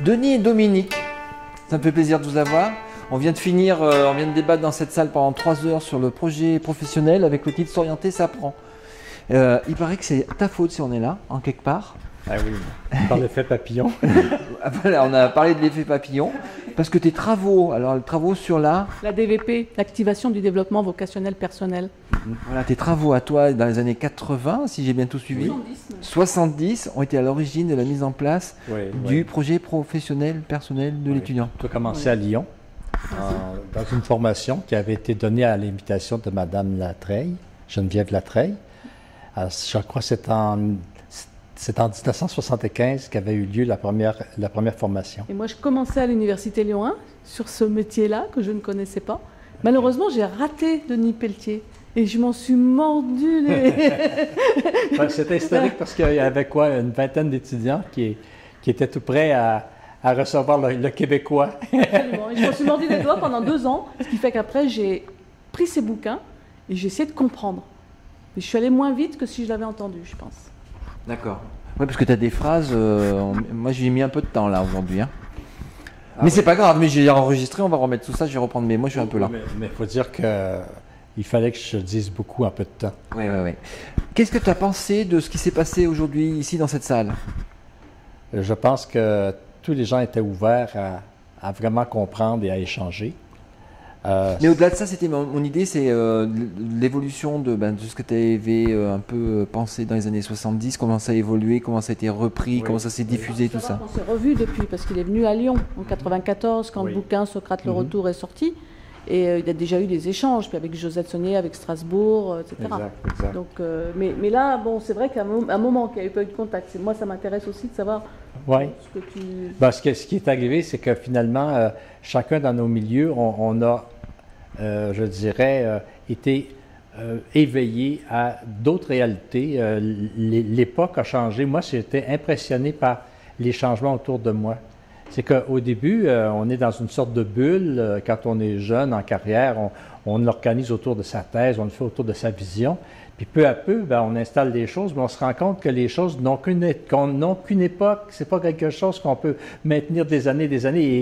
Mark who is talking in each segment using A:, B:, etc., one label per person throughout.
A: Denis et Dominique, ça me fait plaisir de vous avoir. On vient de débattre dans cette salle pendant 3 heures sur le projet professionnel avec le titre S'orienter, ça prend. Il paraît que c'est ta faute si on est là, en quelque part.
B: Ah oui, on parle d'effet papillon.
A: Voilà, on a parlé de l'effet papillon. Parce que tes travaux, alors les travaux sur la
C: DVP, l'activation du développement vocationnel personnel.
A: Voilà, tes travaux à toi dans les années 80, si j'ai bien tout suivi. 70 ont été à l'origine de la mise en place du projet professionnel personnel de l'étudiant.
B: Tout a commencé à Lyon, dans une formation qui avait été donnée à l'invitation de Madame Latreille, Geneviève Latreille. Alors, je crois que c'est en 1975 qu'avait eu lieu la première formation.
C: Et moi, je commençais à l'Université Lyon 1 sur ce métier-là que je ne connaissais pas. Malheureusement, j'ai raté Denis Pelletier et je m'en suis mordu les...
B: C'était historique parce qu'il y avait une vingtaine d'étudiants qui étaient tout prêts à recevoir le Québécois.
C: Absolument. Et je m'en suis mordu les doigts pendant 2 ans, ce qui fait qu'après, j'ai pris ces bouquins et j'ai essayé de comprendre. Mais je suis allée moins vite que si je l'avais entendu, je pense.
A: D'accord. Oui, parce que tu as des phrases. Moi, j'ai mis un peu de temps là aujourd'hui. Hein.
B: Ah,
A: mais c'est pas grave, mais j'ai enregistré, on va remettre tout ça, je vais reprendre. Mais moi, je suis un peu là.
B: Mais il faut dire qu'il fallait que je dise beaucoup en peu de temps.
A: Oui. Qu'est-ce que tu as pensé de ce qui s'est passé aujourd'hui ici dans cette salle?
B: Je pense que tous les gens étaient ouverts à vraiment comprendre et à échanger.
A: Mais au-delà de ça, c'était mon idée, c'est l'évolution de ce que tu avais un peu pensé dans les années 70, comment ça a évolué, comment ça a été repris, comment ça s'est diffusé, tout ça.
C: On s'est revu depuis, parce qu'il est venu à Lyon en 94, quand le bouquin Socrate le retour est sorti. Et il y a déjà eu des échanges, puis avec Josette Saunier, avec Strasbourg, etc.
B: Exact.
C: Donc, mais là, bon, c'est vrai qu'à un moment qu'il n'y a eu pas eu de contact, moi, ça m'intéresse aussi de savoir ce que tu...
B: Ce qui est arrivé, c'est que finalement, chacun dans nos milieux, on a, je dirais, été éveillé à d'autres réalités. L'époque a changé. Moi, j'étais impressionné par les changements autour de moi. C'est qu'au début, on est dans une sorte de bulle. Quand on est jeune, en carrière, on l'organise autour de sa thèse, on le fait autour de sa vision. Puis peu à peu, on installe des choses, mais on se rend compte que les choses n'ont qu'une époque. C'est pas quelque chose qu'on peut maintenir des années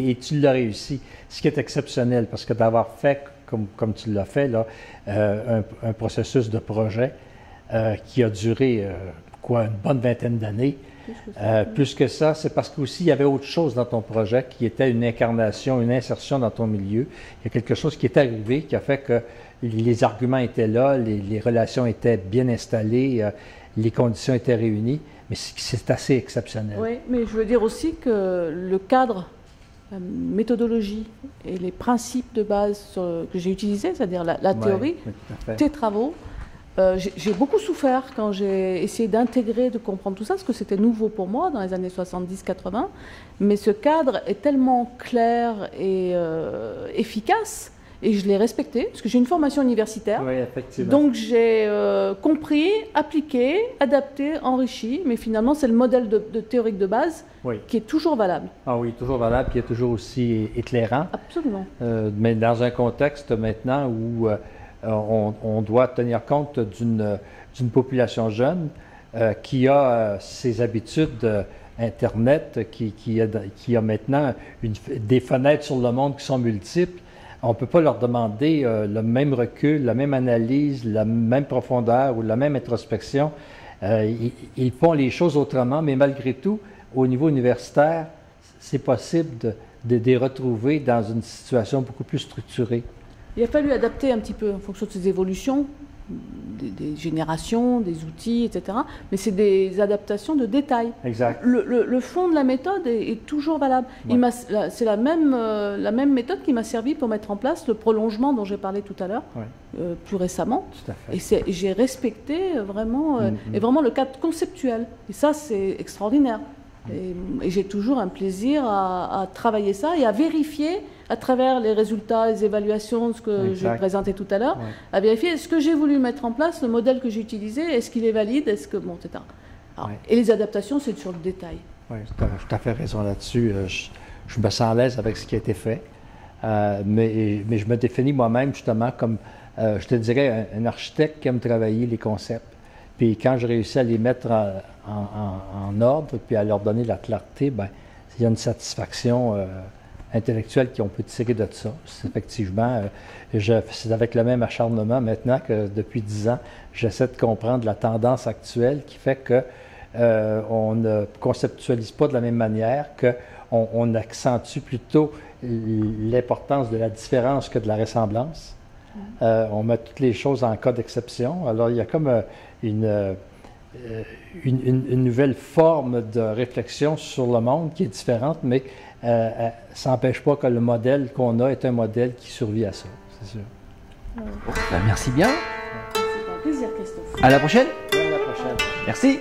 B: et tu l'as réussi. Ce qui est exceptionnel, parce que d'avoir fait, comme tu l'as fait, là, un processus de projet qui a duré, une bonne vingtaine d'années. Plus que ça, c'est parce qu'aussi il y avait autre chose dans ton projet qui était une incarnation, une insertion dans ton milieu. Il y a quelque chose qui est arrivé qui a fait que les arguments étaient là, les relations étaient bien installées, les conditions étaient réunies, mais c'est assez exceptionnel.
C: Oui, mais je veux dire aussi que le cadre, la méthodologie et les principes de base que j'ai utilisés, c'est-à-dire la théorie, tes travaux, j'ai beaucoup souffert quand j'ai essayé d'intégrer, de comprendre tout ça, parce que c'était nouveau pour moi dans les années 70-80. Mais ce cadre est tellement clair et efficace, et je l'ai respecté, parce que j'ai une formation universitaire.
B: Oui, effectivement.
C: Donc j'ai compris, appliqué, adapté, enrichi, mais finalement c'est le modèle de théorique de base qui est toujours valable.
B: Ah oui, toujours valable, qui est toujours aussi éclairant.
C: Absolument.
B: Mais dans un contexte maintenant où... on doit tenir compte d'une population jeune qui a ses habitudes Internet, qui a maintenant des fenêtres sur le monde qui sont multiples. On ne peut pas leur demander le même recul, la même analyse, la même profondeur ou la même introspection. Ils font les choses autrement, mais malgré tout, au niveau universitaire, c'est possible de les retrouver dans une situation beaucoup plus structurée.
C: Il a fallu adapter un petit peu en fonction de ces évolutions, des générations, des outils, etc. Mais c'est des adaptations de détails.
B: Exact.
C: Le fond de la méthode est toujours valable. Ouais. C'est la même méthode qui m'a servi pour mettre en place le prolongement dont j'ai parlé tout à l'heure, plus récemment.
B: Tout à fait.
C: Et j'ai respecté vraiment, et vraiment le cadre conceptuel. Et ça, c'est extraordinaire. Et j'ai toujours un plaisir à travailler ça et à vérifier à travers les résultats, les évaluations, ce que j'ai présenté tout à l'heure, à vérifier est-ce que j'ai voulu mettre en place, le modèle que j'ai utilisé, est-ce qu'il est valide, est-ce que... Bon, etc. Alors, et les adaptations, c'est sur le détail.
B: Oui, tu as tout à fait raison là-dessus. Je me sens à l'aise avec ce qui a été fait, mais je me définis moi-même justement comme, je te dirais, un architecte qui aime travailler les concepts. Puis quand je réussis à les mettre en ordre, puis à leur donner la clarté, il y a une satisfaction intellectuelle qu'on peut tirer de ça. Effectivement, c'est avec le même acharnement maintenant que depuis 10 ans, j'essaie de comprendre la tendance actuelle qui fait que on ne conceptualise pas de la même manière, qu'on accentue plutôt l'importance de la différence que de la ressemblance. On met toutes les choses en cas d'exception. Alors, il y a comme une nouvelle forme de réflexion sur le monde qui est différente, mais ça n'empêche pas que le modèle qu'on a est un modèle qui survit à ça, c'est sûr.
A: Ben, merci bien.
C: C'est un plaisir, Christophe.
A: À la prochaine.
B: À la prochaine.
A: Merci.